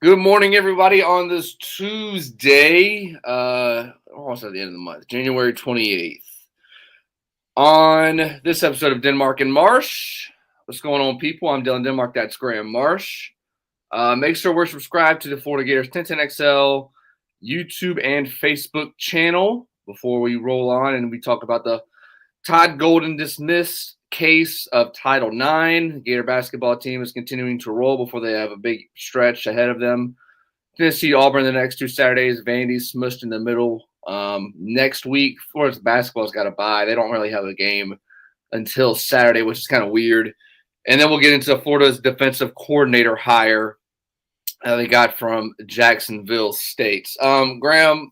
Good morning, everybody, on this Tuesday, almost at the end of the month, January 28th. On this episode of Denmark and Marsh, what's going on, people? I'm Dylan Denmark, that's Graham Marsh. Make sure we're subscribed to the Florida Gators 1010XL YouTube and Facebook channel before we roll on and we talk about the Todd Golden dismissed case of Title IX. The Gator basketball team is continuing to roll before they have a big stretch ahead of them. Tennessee, Auburn the next two Saturdays. Vandy's smushed in the middle. Next week, Florida basketball's got a bye. They don't really have a game until Saturday, which is kind of weird. And then we'll get into Florida's defensive coordinator hire they got from Jacksonville State. Graham,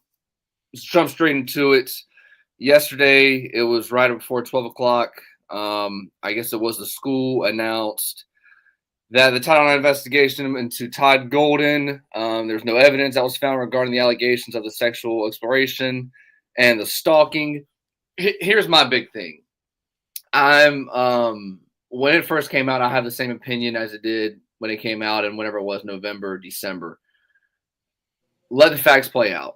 let's jump straight into it. Yesterday, it was right before 12 o'clock. I guess it was the school announced that the Title IX investigation into Todd Golden, there's no evidence that was found regarding the allegations of the sexual exploration and the stalking. Here's my big thing. When it first came out, I have the same opinion as it did when it came out and whenever it was, November, December. Let the facts play out.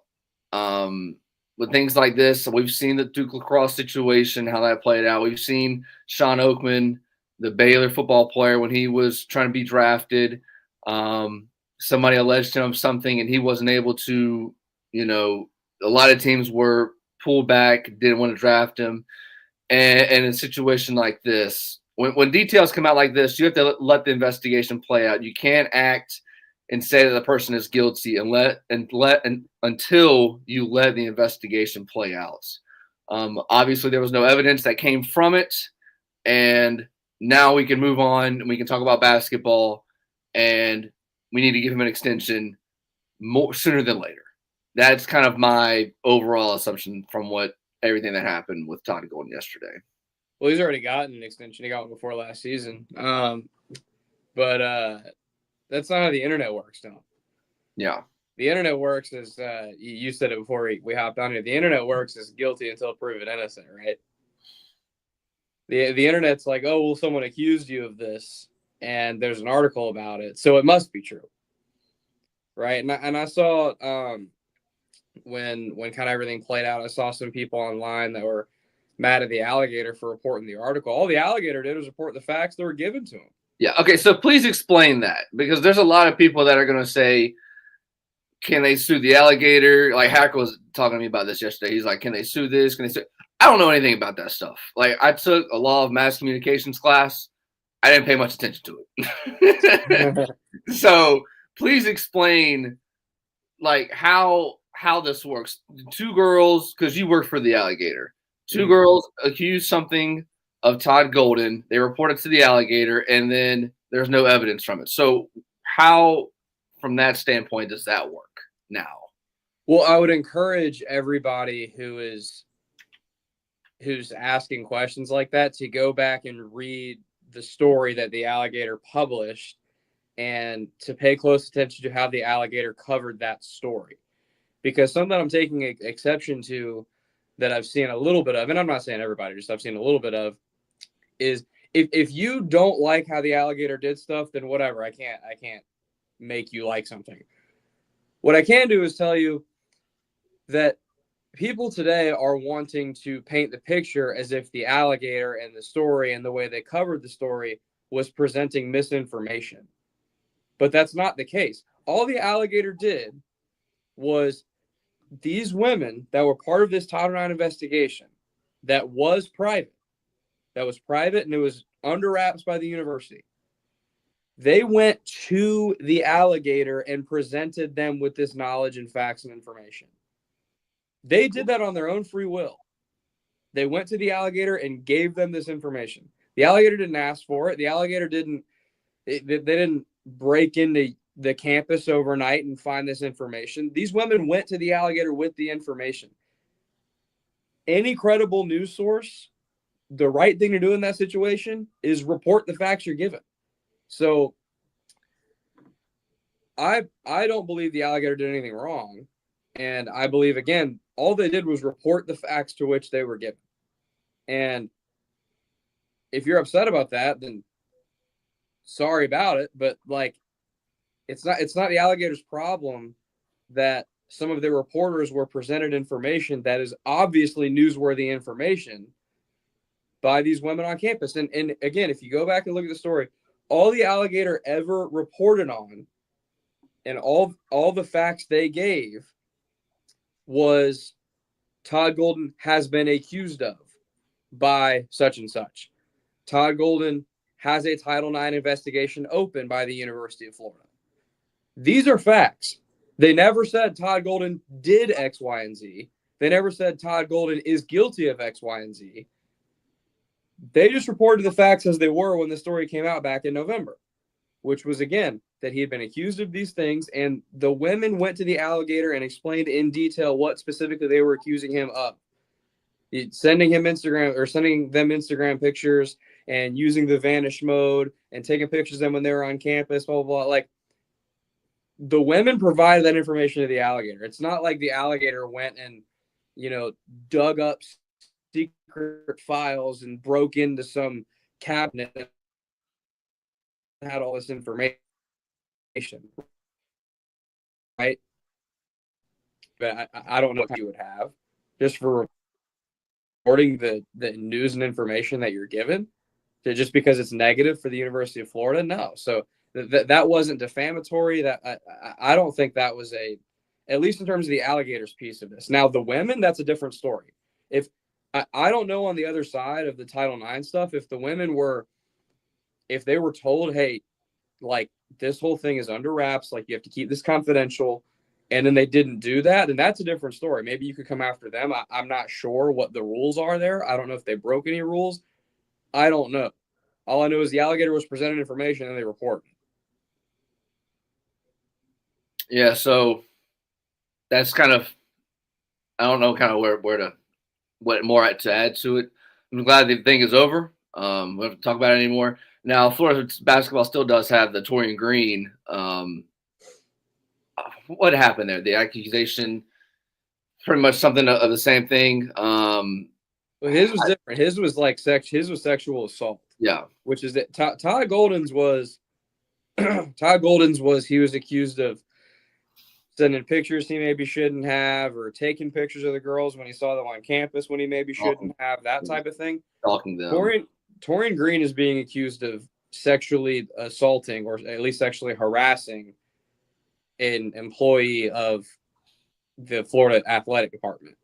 With things like this, we've seen the Duke lacrosse situation, how that played out. We've seen Sean Oakman, the Baylor football player, when he was trying to be drafted. Somebody alleged him of something, and he wasn't able to, a lot of teams were pulled back, didn't want to draft him. And in a situation like this, when details come out like this, you have to let the investigation play out. You can't act and say that the person is guilty until you let the investigation play out. Obviously, there was no evidence that came from it, and now we can move on and we can talk about basketball, and we need to give him an extension sooner than later. That's kind of my overall assumption from everything that happened with Todd Golden yesterday. Well, he's already gotten an extension. He got one before last season. But that's not how the internet works, Tom. Yeah. The internet works as you said it before we hopped on here. The internet works as guilty until proven innocent, right? The internet's like, oh, well, someone accused you of this, and there's an article about it, so it must be true, right? And I saw when kind of everything played out, I saw some people online that were mad at the Alligator for reporting the article. All the Alligator did was report the facts that were given to him. Yeah. Okay. So please explain that, because there's a lot of people that are going to say, can they sue the Alligator? Like Hacker was talking to me about this yesterday. He's like, can they sue this? Can they sue? I don't know anything about that stuff. Like, I took a law of mass communications class. I didn't pay much attention to it. So please explain, like, how this works. Two girls, because you work for the Alligator, two girls accused something of Todd Golden. They report it to the Alligator, and then there's no evidence from it. So how, from that standpoint, does that work now? Well, I would encourage everybody who's asking questions like that to go back and read the story that the Alligator published and to pay close attention to how the Alligator covered that story. Because something I'm taking exception to that I've seen a little bit of, and I'm not saying everybody, just I've seen a little bit of, is if you don't like how the Alligator did stuff, then whatever. I can't make you like something. What I can do is tell you that people today are wanting to paint the picture as if the Alligator and the story and the way they covered the story was presenting misinformation. But that's not the case. All the Alligator did was these women that were part of this Title IX investigation that was private, and it was under wraps by the university. They went to the Alligator and presented them with this knowledge and facts and information. They did that on their own free will. They went to the Alligator and gave them this information. The Alligator didn't ask for it. The Alligator didn't break into the campus overnight and find this information. These women went to the Alligator with the information. Any credible news source, the right thing to do in that situation is report the facts you're given. So I don't believe the Alligator did anything wrong. And I believe, again, all they did was report the facts to which they were given. And if you're upset about that, then sorry about it. But, like, it's not the Alligators' problem that some of their reporters were presented information that is obviously newsworthy information by these women on campus. And again, if you go back and look at the story, all the Alligator ever reported on and all the facts they gave was Todd Golden has been accused of by such and such. Todd Golden has a Title IX investigation open by the University of Florida. These are facts. They never said Todd Golden did X, Y, and Z. They never said Todd Golden is guilty of X, Y, and Z. They just reported the facts as they were when the story came out back in November, which was, again, that he had been accused of these things, and the women went to the Alligator and explained in detail what specifically they were accusing him of. Sending them Instagram pictures and using the vanish mode and taking pictures of them when they were on campus, blah, blah, blah. Like, the women provided that information to the Alligator. It's not like the Alligator went and, dug up secret files and broke into some cabinet and had all this information, right? But I don't know if you would have, just for reporting the news and information that you're given, just because it's negative for the University of Florida. No. So that wasn't defamatory. That I don't think that was at least in terms of the Alligators piece of this. Now, the women, that's a different story. If I don't know on the other side of the Title IX stuff, if the women if they were told, hey, like, this whole thing is under wraps, like, you have to keep this confidential, and then they didn't do that, then that's a different story. Maybe you could come after them. I'm not sure what the rules are there. I don't know if they broke any rules. I don't know. All I know is the Alligator was presented information and they reported. Yeah, so that's kind of, I don't know kind of what more to add to it. I'm glad the thing is over. We don't have to talk about it anymore. Now, Florida basketball still does have the Torian Green. What happened there? The accusation, pretty much something of the same thing. Well, his was different. His was like his was sexual assault. Yeah, which is that Todd Golden's was he was accused of sending pictures he maybe shouldn't have, or taking pictures of the girls when he saw them on campus when he maybe shouldn't have, that type of thing. Stalking them. Torian Green is being accused of sexually assaulting, or at least sexually harassing, an employee of the Florida Athletic Department.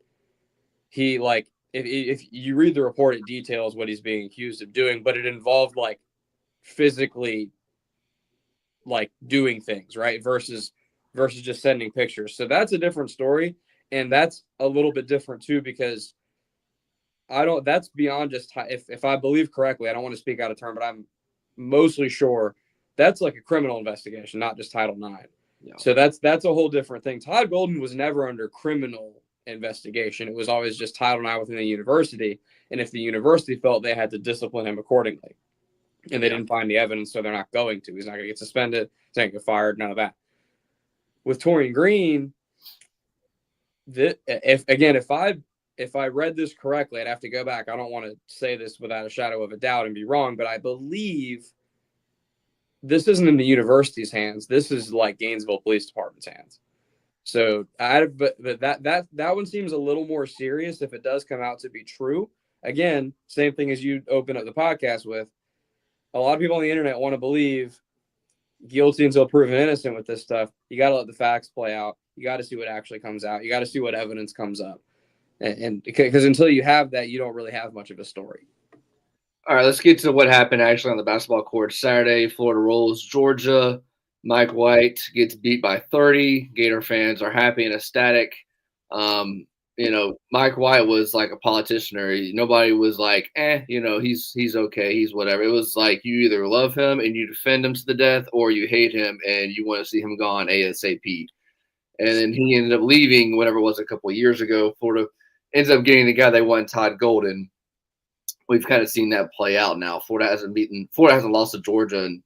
He, like, if you read the report, it details what he's being accused of doing, but it involved, like, physically, like, doing things, right? Versus just sending pictures. So that's a different story. And that's a little bit different too, because that's beyond just, if I believe correctly, I don't want to speak out of turn, but I'm mostly sure that's like a criminal investigation, not just Title IX. Yeah. So that's a whole different thing. Todd Golden was never under criminal investigation. It was always just Title IX within the university. And if the university felt they had to discipline him accordingly, and they didn't find the evidence, so they're not going to. He's not going to get suspended. He's not going to get fired. None of that. With Torian Green, if I read this correctly, I'd have to go back. I don't want to say this without a shadow of a doubt and be wrong, but I believe this isn't in the university's hands. This is like Gainesville Police Department's hands. So, but that one seems a little more serious if it does come out to be true. Again, same thing as you open up the podcast with. A lot of people on the internet want to believe guilty until proven innocent with this stuff. You got to let the facts play out. You got to see what actually comes out. You got to see what evidence comes up. And because until you have that, you don't really have much of a story. All right, let's get to what happened actually on the basketball court Saturday. Florida rolls Georgia. Mike White gets beat by 30. Gator fans are happy and ecstatic. Mike White was like a politician, or nobody was like, he's okay, he's whatever. It was like you either love him and you defend him to the death, or you hate him and you want to see him gone ASAP. And then he ended up leaving, whatever it was, a couple of years ago. Florida ends up getting the guy they won, Todd Golden. We've kind of seen that play out now. Florida hasn't lost to Georgia in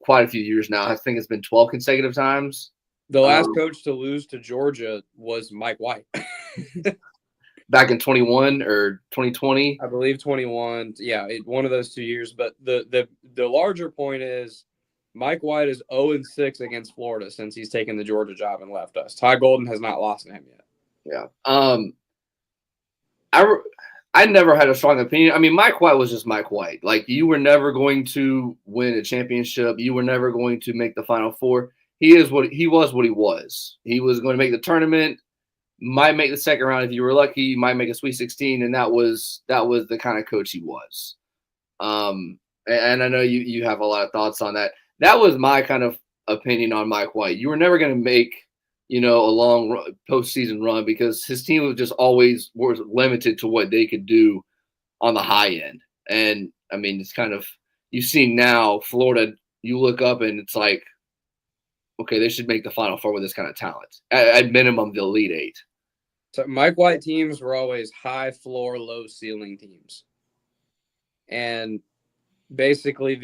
quite a few years now. I think it's been 12 consecutive times. The last coach to lose to Georgia was Mike White. Back in 21 or 2020? I believe 21. Yeah, one of those 2 years. But the larger point is Mike White is 0-6 against Florida since he's taken the Georgia job and left us. Todd Golden has not lost to him yet. Yeah. I never had a strong opinion. I mean, Mike White was just Mike White. Like, you were never going to win a championship. You were never going to make the Final Four. He was what he was. He was going to make the tournament, might make the second round if you were lucky, might make a Sweet 16, and that was the kind of coach he was. And I know you have a lot of thoughts on that. That was my kind of opinion on Mike White. You were never going to make, a long postseason run because his team was just always was limited to what they could do on the high end. And I mean, it's kind of, you've seen now Florida, you look up and it's like, okay, they should make the Final Four with this kind of talent. At minimum, the Elite Eight. So Mike White teams were always high floor, low ceiling teams. And basically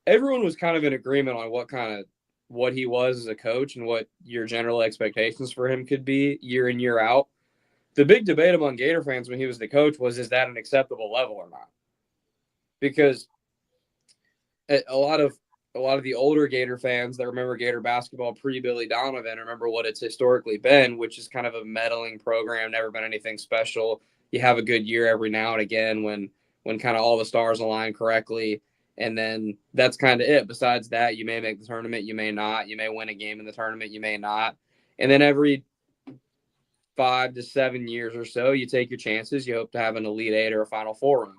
everyone was kind of in agreement on what he was as a coach and what your general expectations for him could be year in, year out. The big debate among Gator fans when he was the coach was, is that an acceptable level or not? Because a lot of the older Gator fans that remember Gator basketball pre-Billy Donovan remember what it's historically been, which is kind of a meddling program, never been anything special. You have a good year every now and again when kind of all the stars align correctly, and then that's kind of it. Besides that, you may make the tournament, you may not. You may win a game in the tournament, you may not. And then every 5 to 7 years or so, you take your chances. You hope to have an Elite Eight or a Final Four run.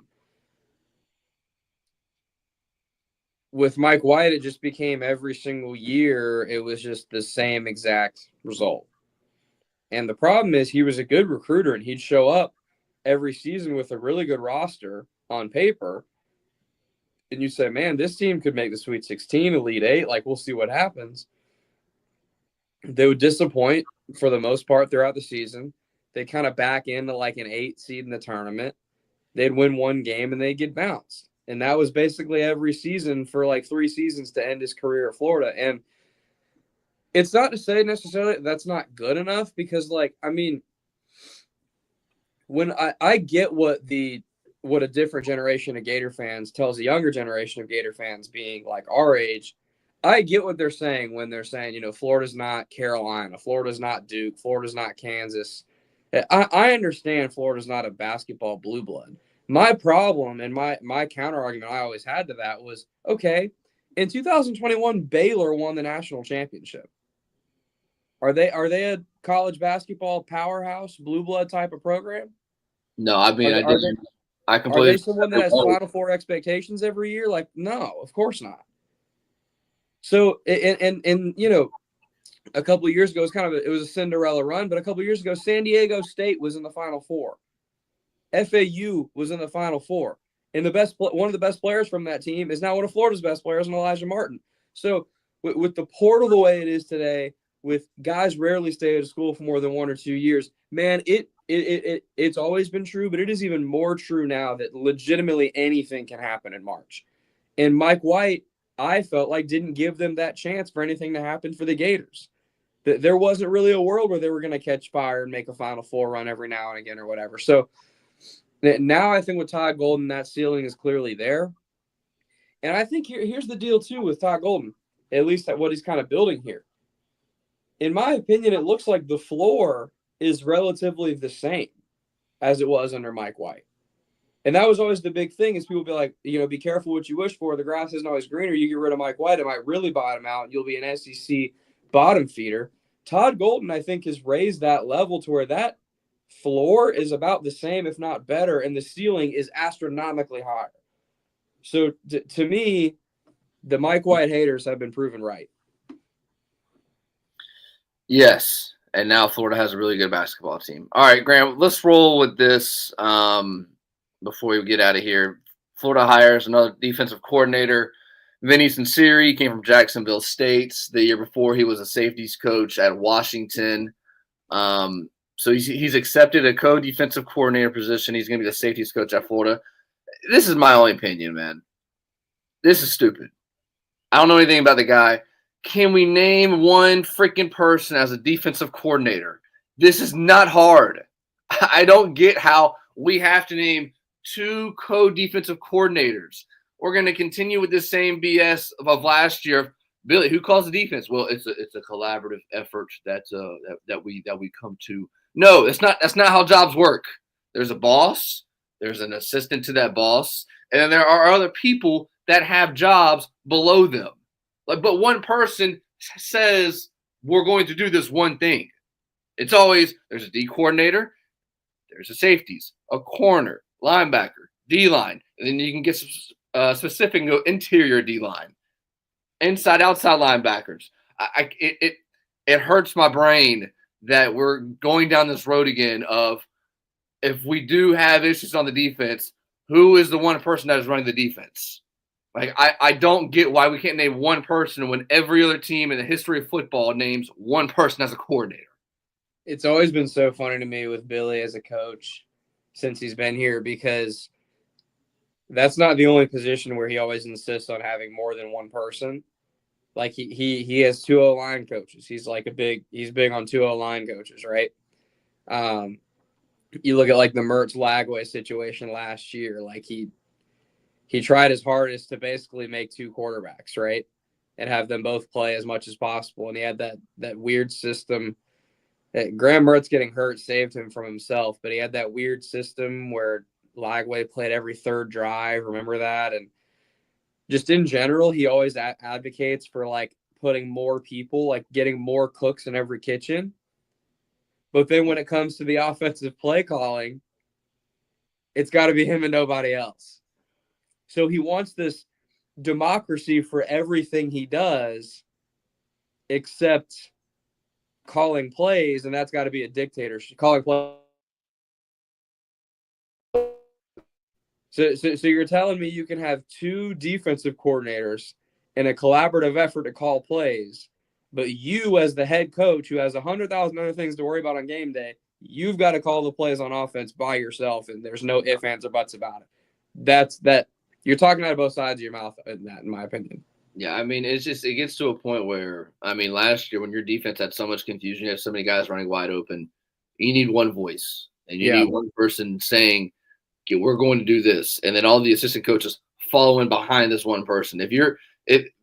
With Mike White, it just became every single year, it was just the same exact result. And the problem is he was a good recruiter, and he'd show up every season with a really good roster on paper. And you say, man, this team could make the Sweet 16, Elite Eight. Like, we'll see what happens. They would disappoint for the most part throughout the season. They kind of back into like an 8 seed in the tournament. They'd win one game and they'd get bounced. And that was basically every season for like 3 seasons to end his career at Florida. And it's not to say necessarily that's not good enough because, like, I mean, when I get what a different generation of Gator fans tells a younger generation of Gator fans being like our age, I get what they're saying when they're saying, Florida's not Carolina, Florida's not Duke, Florida's not Kansas. I understand Florida's not a basketball blue blood. My problem and my counter argument I always had to that was, okay, in 2021, Baylor won the national championship. Are they a college basketball powerhouse, blue blood type of program? No, I mean, I completely. Are they someone that has Final Four expectations every year? Like, no, of course not. So, and a couple of years ago, it was a Cinderella run, but a couple of years ago, San Diego State was in the Final Four. FAU was in the Final Four. And one of the best players from that team is now one of Florida's best players, and Elijah Martin. So, with the portal the way it is today, with guys rarely stay at a school for more than 1 or 2 years, man, it's always been true, but it is even more true now that legitimately anything can happen in March. And Mike White, I felt like, didn't give them that chance for anything to happen for the Gators. There wasn't really a world where they were going to catch fire and make a Final Four run every now and again or whatever. So now I think with Todd Golden, that ceiling is clearly there. And I think here's the deal, too, with Todd Golden, at least at what he's kind of building here. In my opinion, it looks like the floor is relatively the same as it was under Mike White. And that was always the big thing is people be like, be careful what you wish for. The grass isn't always greener. You get rid of Mike White, it might really bottom out, and you'll be an SEC bottom feeder. Todd Golden, I think, has raised that level to where that floor is about the same, if not better, and the ceiling is astronomically higher. So to me, the Mike White haters have been proven right. Yes, and now Florida has a really good basketball team. All right, Graham, let's roll with this before we get out of here. Florida hires another defensive coordinator. Vinnie Suneri came from Jacksonville State. The year before, he was a safeties coach at Washington. So he's accepted a co-defensive coordinator position. He's going to be the safeties coach at Florida. This is my only opinion, man. This is stupid. I don't know anything about the guy. Can we name one freaking person as a defensive coordinator? This is not hard. I don't get how we have to name 2 co-defensive coordinators. we're going to continue with the same BS of last year. Billy, who calls the defense? Well, it's a collaborative effort that we come to. No, that's not how jobs work. There's a boss, there's an assistant to that boss, and then there are other people that have jobs below them. But one person says we're going to do this one thing. It's always there's a D coordinator, there's a safeties, a corner, linebacker, D line, and then you can get specific interior D line, inside outside linebackers. It hurts my brain that we're going down this road again of if we do have issues on the defense, who is the one person that is running the defense? Like I don't get why we can't name one person when every other team in the history of football names one person as a coordinator. It's always been so funny to me with Billy as a coach since he's been here because that's not the only position where he always insists on having more than one person. Like he has 2 O-line coaches. He's big on 2 O-line coaches, right? You look at like the Mertz Lagway situation last year. Like he tried his hardest to basically make 2 quarterbacks, right, and have them both play as much as possible. And he had that weird system. Graham Mertz getting hurt saved him from himself, but he had that weird system where Lagway played every 3rd drive. Remember that? And just in general, he always advocates for like putting more people, like getting more cooks in every kitchen. But then when it comes to the offensive play calling, it's got to be him and nobody else. So he wants this democracy for everything he does, except calling plays, and that's got to be a dictatorship. Calling plays. So you're telling me you can have 2 defensive coordinators in a collaborative effort to call plays, but you as the head coach who has 100,000 other things to worry about on game day, you've got to call the plays on offense by yourself, and there's no ifs, ands, or buts about it. You're talking out of both sides of your mouth in that, in my opinion. Yeah, I mean, it gets to a point where, I mean, last year when your defense had so much confusion, you have so many guys running wide open, you need one voice, and you need one person saying, okay, we're going to do this, and then all the assistant coaches following behind this one person.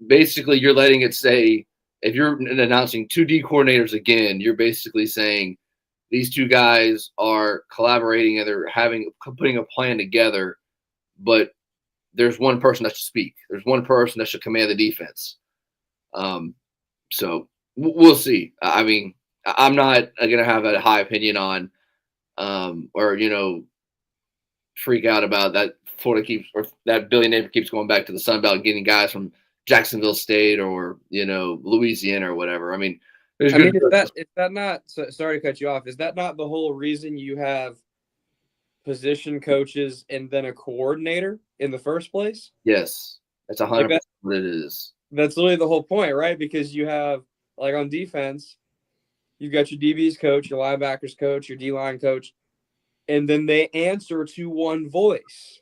Basically you're letting it say, if you're announcing 2 D coordinators again, you're basically saying these 2 guys are collaborating and they're putting a plan together, but there's one person that should speak. There's one person that should command the defense. So we'll see. I mean, I'm not going to have a high opinion on or, freak out about that that Billy Napier keeps going back to the Sun Belt and getting guys from Jacksonville State or, Louisiana or whatever. I mean, is that not, sorry to cut you off, is that not the whole reason you have position coaches and then a coordinator in the first place? Yes, that's 100% what it is. That's literally the whole point, right? Because you have, like on defense, you've got your DBs coach, your linebackers coach, your D-line coach, and then they answer to one voice.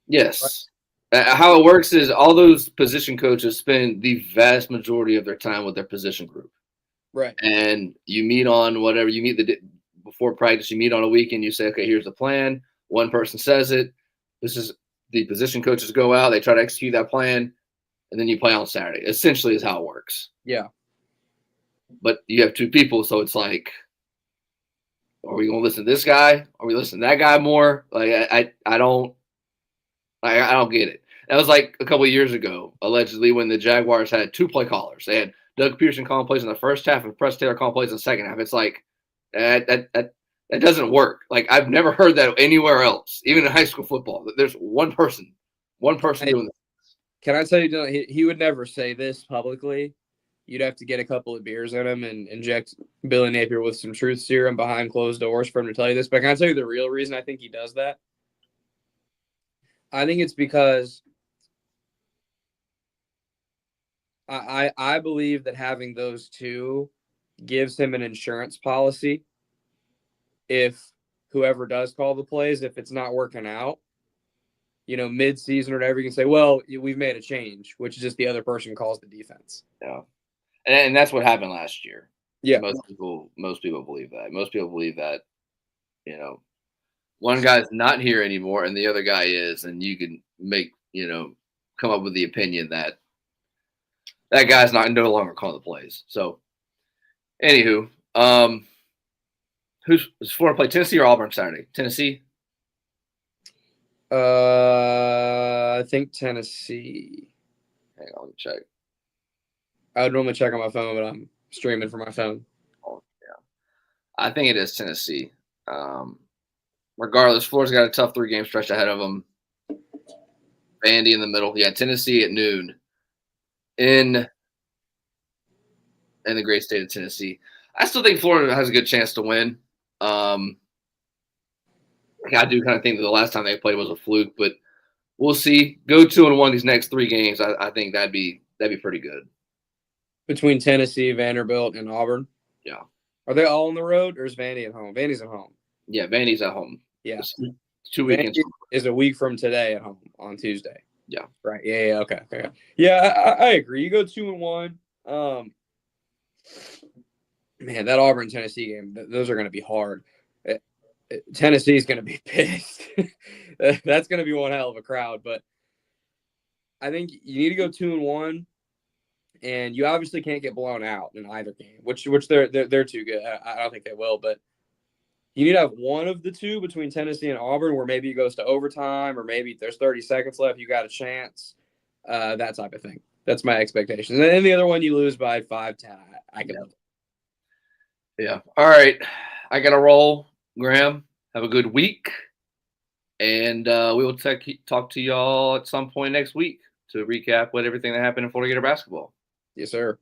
Yes. Right? How it works is all those position coaches spend the vast majority of their time with their position group. Right. And you meet on whatever you meet before practice, you meet on a weekend, you say, okay, here's the plan. One person says it. This is the position coaches go out, they try to execute that plan, and then you play on Saturday. Essentially is how it works. Yeah. But you have 2 people, so it's like, are we going to listen to this guy? Are we listening to that guy more? Like, I don't get it. That was like a couple of years ago, allegedly, when the Jaguars had 2 play callers. They had Doug Pearson calling plays in the first half and Press Taylor calling plays in the second half. It's like, that doesn't work. Like, I've never heard that anywhere else, even in high school football. There's one person doing this. Can I tell you, he would never say this publicly. You'd have to get a couple of beers in him and inject Billy Napier with some truth serum behind closed doors for him to tell you this. But can I tell you the real reason I think he does that? I think it's because I believe that having those 2 gives him an insurance policy if whoever does call the plays, if it's not working out, mid-season or whatever, you can say, well, we've made a change, which is just the other person calls the defense. Yeah. And that's what happened last year. Yeah. Most people believe that. Most people believe that, one guy's not here anymore and the other guy is, and you can make, come up with the opinion that that guy's no longer calling the plays. So, anywho, does Florida play Tennessee or Auburn Saturday? Tennessee. I think Tennessee. Hang on, let me check. I would normally check on my phone, but I'm streaming from my phone. Oh, yeah. I think it is Tennessee. Regardless, Florida's got a tough 3-game stretch ahead of them. Vandy in the middle. Yeah, Tennessee at noon in the great state of Tennessee. I still think Florida has a good chance to win. I do kind of think that the last time they played was a fluke, but we'll see. Go 2-1 these next 3 games. I think that'd be pretty good. Between Tennessee, Vanderbilt, and Auburn? Yeah. Are they all on the road, or is Vandy at home? Vandy's at home. Yeah, Vandy's at home. Yeah. It's 2 weekends. Vandy is a week from today at home on Tuesday. Yeah. Right. Yeah. Okay. Yeah, I agree. You go 2-1. Man, that Auburn Tennessee game, those are going to be hard. Tennessee's going to be pissed. That's going to be one hell of a crowd. But I think you need to go 2-1, and you obviously can't get blown out in either game, which they're too good. I don't think they will, but you need to have one of the two between Tennessee and Auburn, where maybe it goes to overtime, or maybe there's 30 seconds left, you got a chance. That type of thing. That's my expectation. And then the other one, you lose by 5-10. I can. Yeah. All right. I got to roll. Graham, have a good week. And we will talk to y'all at some point next week to recap everything that happened in Florida Gator basketball. Yes, sir.